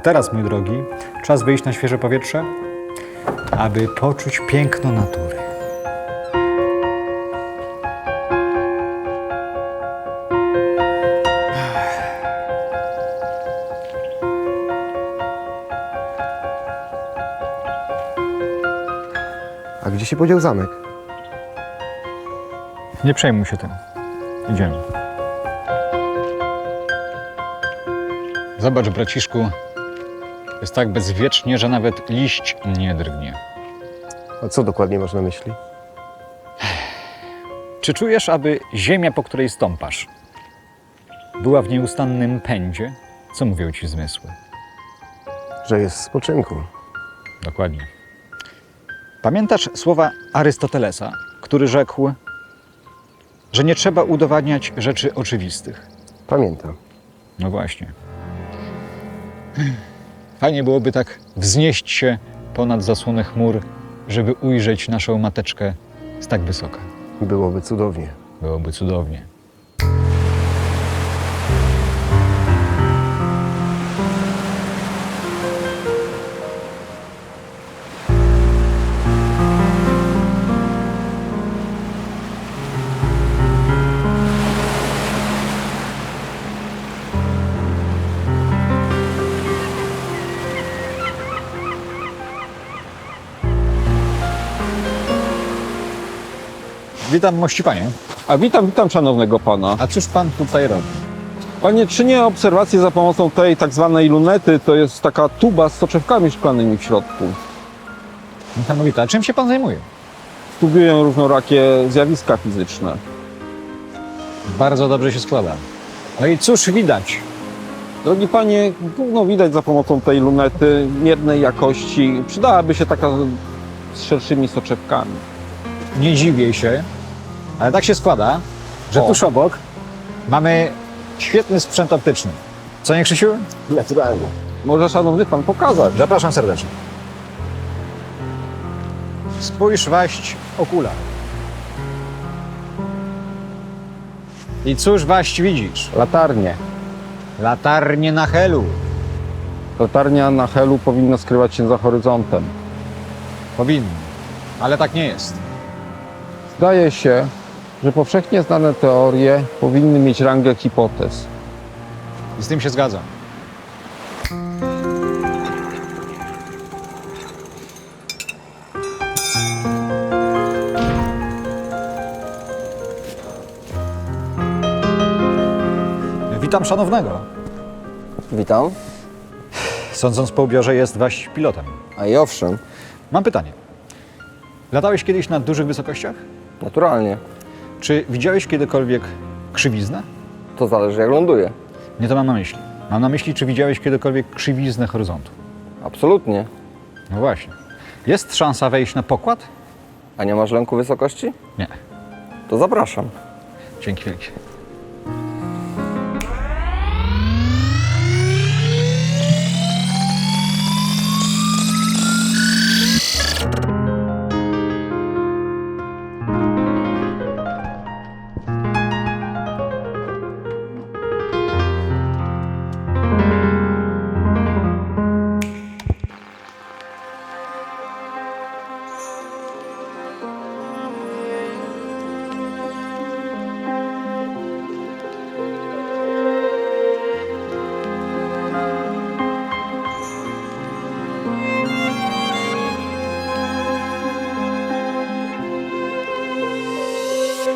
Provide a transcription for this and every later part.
teraz, mój drogi, czas wyjść na świeże powietrze, aby poczuć piękno natury. A gdzie się podział zamek? Nie przejmuj się tym. Idziemy. Zobacz, braciszku, jest tak bezwiecznie, że nawet liść nie drgnie. A co dokładnie masz na myśli? Czy czujesz, aby ziemia, po której stąpasz, była w nieustannym pędzie? Co mówią ci zmysły? Że jest w spoczynku. Dokładnie. Pamiętasz słowa Arystotelesa, który rzekł, że nie trzeba udowadniać rzeczy oczywistych? Pamiętam. No właśnie. Fajnie byłoby tak wznieść się ponad zasłonę chmur, żeby ujrzeć naszą mateczkę z tak wysoka. Byłoby cudownie. Byłoby cudownie. Witam, mości panie. A witam szanownego pana. A cóż pan tutaj robi? Panie, czynię obserwację za pomocą tej tak zwanej lunety. To jest taka tuba z soczewkami szklanymi w środku. Niesamowite. A czym się pan zajmuje? Studiuję różnorakie zjawiska fizyczne. Bardzo dobrze się składa. No i cóż widać? Drogi panie, gówno widać za pomocą tej lunety miernej jakości. Przydałaby się taka z szerszymi soczewkami. Nie dziwię się, ale tak się składa, że O. tuż obok mamy świetny sprzęt optyczny. Co nie, Krzysiu? Naturalnie. Może szanowny pan pokazać? Zapraszam serdecznie. Spójrz waść okular. I cóż waść widzisz? Latarnie. Latarnie na helu. Latarnia na helu powinna skrywać się za horyzontem. Powinny, ale tak nie jest. Zdaje się, że powszechnie znane teorie powinny mieć rangę hipotez. I z tym się zgadzam. Witam szanownego. Witam. Sądząc po ubiorze, jest waść pilotem. A i owszem, Mam pytanie. Latałeś kiedyś na dużych wysokościach? naturalnie. Czy widziałeś kiedykolwiek krzywiznę? To zależy jak ląduje. Nie to mam na myśli. Mam na myśli, czy widziałeś kiedykolwiek krzywiznę horyzontu. Absolutnie. No właśnie. Jest szansa wejść na pokład? A nie masz lęku wysokości? Nie. To zapraszam. Dzięki wielkie.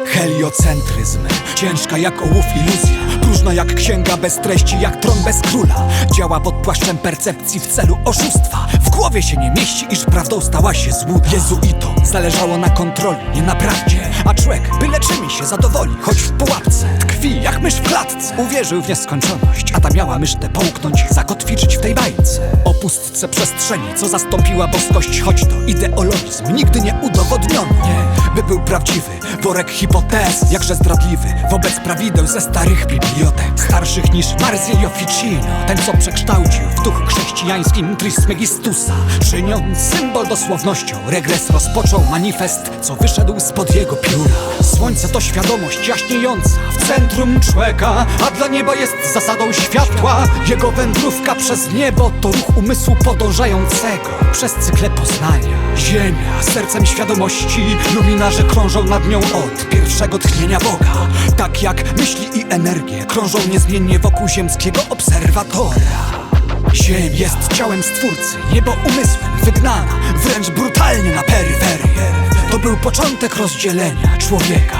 Heliocentryzm, ciężka jak ołów iluzja, próżna jak księga bez treści, jak tron bez króla. Działa pod płaszczem percepcji w celu oszustwa. W głowie się nie mieści, iż prawdą stała się złuda. Jezuitom zależało na kontroli, nie na prawdzie. A człowiek byle czym się zadowoli, choć w pułapce tkwi jak mysz w klatce. Uwierzył w nieskończoność, a ta miała mysz tę połknąć, zakotwiczyć w tej bajce. O pustce przestrzeni, co zastąpiła boskość, choć to ideologizm nigdy nie udowodniono. Nie, by był prawdziwy. Worek hipotez, jakże zdradliwy wobec prawideł ze starych bibliotek, starszych niż Marzillo Ficino, ten co przekształcił w duchu chrześcijańskim Trismegistusa, czyniąc symbol dosłownością. Regres rozpoczął manifest, co wyszedł spod jego pióra. Słońce to świadomość jaśniejąca w centrum człowieka, a dla nieba jest zasadą światła. Jego wędrówka przez niebo to ruch umysłu podążającego przez cykle poznania. Ziemia, sercem świadomości, luminarze krążą nad nią od pierwszego tchnienia Boga. Tak jak myśli i energie krążą niezmiennie wokół ziemskiego obserwatora. Ziemia jest ciałem Stwórcy, niebo umysłem wygnana, wręcz brutalnie na peryferię. To był początek rozdzielenia człowieka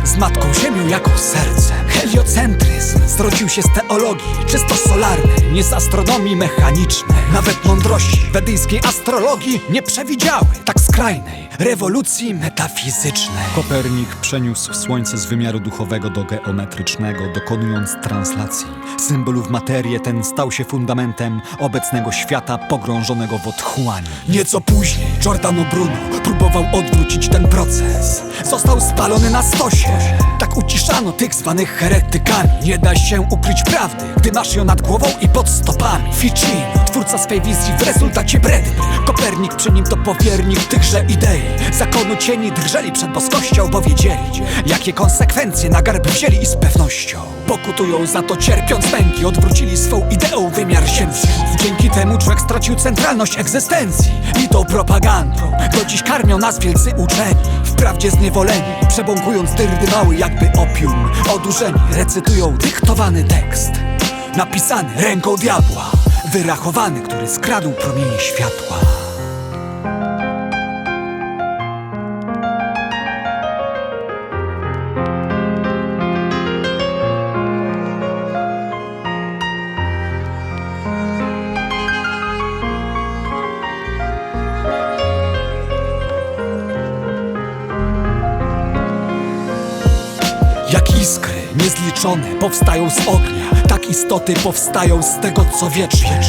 z Matką Ziemią jako sercem. Heliocentryzm zrodził się z teologii czysto solarnej, nie z astronomii mechanicznej. Nawet mądrości wedyjskiej astrologii nie przewidziały tak skrajnej rewolucji metafizycznej. Kopernik przeniósł Słońce z wymiaru duchowego do geometrycznego, dokonując translacji symbolów. Materię ten stał się fundamentem obecnego świata pogrążonego w otchłani. Nieco później Giordano Bruno próbował odwrócić ten proces. Został spalony na stosie. Tak uciszano tych zwanych heretykami. Nie da się ukryć prawdy, gdy masz ją nad głową i pod stopami. Ficino, twórca swej wizji, w rezultacie bredny. Kopernik przy nim to powiernik tychże idei. Zakonu cieni drżeli przed boskością, bo wiedzieli, jakie konsekwencje na garb wzięli i z pewnością pokutują za to, cierpiąc męki. Odwrócili swą ideą wymiar ziemski. Dzięki temu człowiek stracił centralność egzystencji i tą propagandą do dziś karmią nas wielcy uczeni, wprawdzie zniewoleni, przebąkując dyrdymały jakby opium. Odurzeni recytują dyktowany tekst, napisany ręką diabła, wyrachowany, który skradł promienie światła. Jak iskry niezliczone powstają z ognia, tak istoty powstają z tego, co wieczne.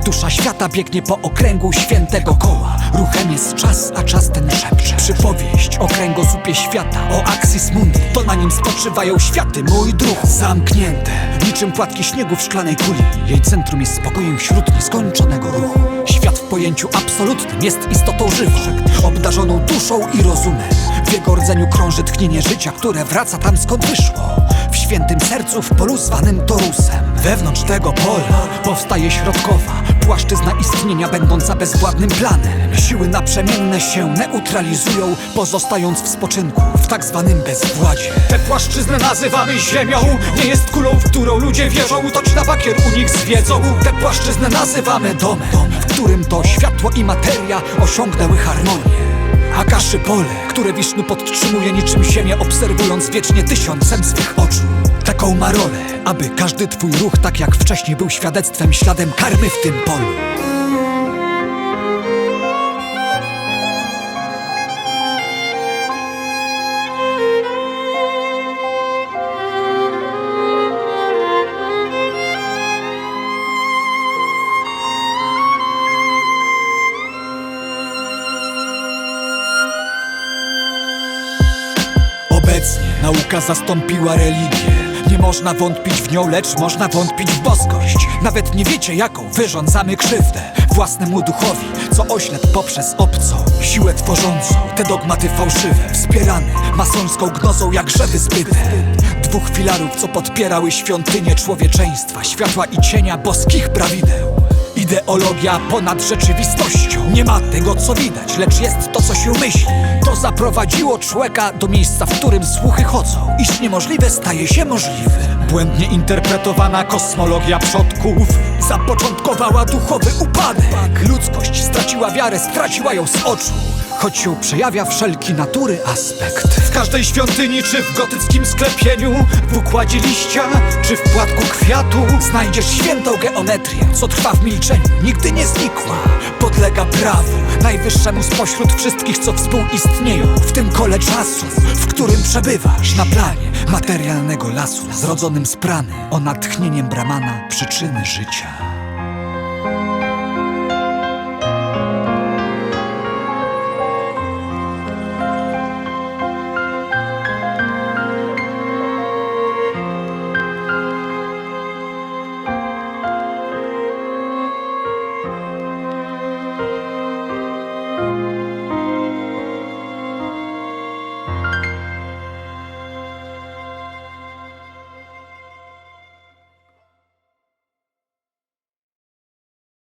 Dusza świata biegnie po okręgu świętego koła. Ruchem jest czas, a czas ten szepcze. Przypowieść o kręgosłupie świata, o axis mundi. To na nim spoczywają światy, mój druh. Zamknięte, niczym płatki śniegu w szklanej kuli. Jej centrum jest spokojem wśród nieskończonego ruchu. Świat w pojęciu absolutnym jest istotą żywą, obdarzoną duszą i rozumem. W jego rdzeniu krąży tchnienie życia, które wraca tam, skąd wyszło. W świętym sercu, w polu zwanym torusem. Wewnątrz tego pola powstaje środkowa płaszczyzna istnienia, będąca bezwładnym planem. Siły naprzemienne się neutralizują, pozostając w spoczynku, w tak zwanym bezwładzie. Tę płaszczyznę nazywamy ziemią. Nie jest kulą, w którą ludzie wierzą, toć na bakier u nich z wiedzą. Tę płaszczyznę nazywamy domem, w którym to światło i materia osiągnęły harmonię. Akaszy pole, które Wisznu podtrzymuje niczym ziemię, obserwując wiecznie tysiącem swych oczu. Taką ma rolę, aby każdy twój ruch, tak jak wcześniej był świadectwem, śladem karmy w tym polu. Obecnie nauka zastąpiła religię. Nie można wątpić w nią, lecz można wątpić w boskość. Nawet nie wiecie, jaką wyrządzamy krzywdę własnemu duchowi, co oślepł poprzez obcą siłę tworzącą te dogmaty fałszywe, wspierane masońską gnozą jak grzewy zbyte. Dwóch filarów, co podpierały świątynię człowieczeństwa, światła i cienia boskich prawideł. Ideologia ponad rzeczywistością. Nie ma tego, co widać, lecz jest to, co się myśli. To zaprowadziło człowieka do miejsca, w którym słuchy chodzą, iż niemożliwe staje się możliwym. Błędnie interpretowana kosmologia przodków zapoczątkowała duchowy upadek. Ludzkość straciła wiarę, straciła ją z oczu, choć się przejawia wszelki natury aspekt. W każdej świątyni, czy w gotyckim sklepieniu, w układzie liścia, czy w płatku kwiatu, znajdziesz świętą geometrię, co trwa w milczeniu, nigdy nie znikła. Podlega prawu najwyższemu spośród wszystkich, co współistnieją w tym kole czasu, w którym przebywasz na planie materialnego lasu, zrodzonym z prany, o natchnieniem Brahmana, przyczyny życia.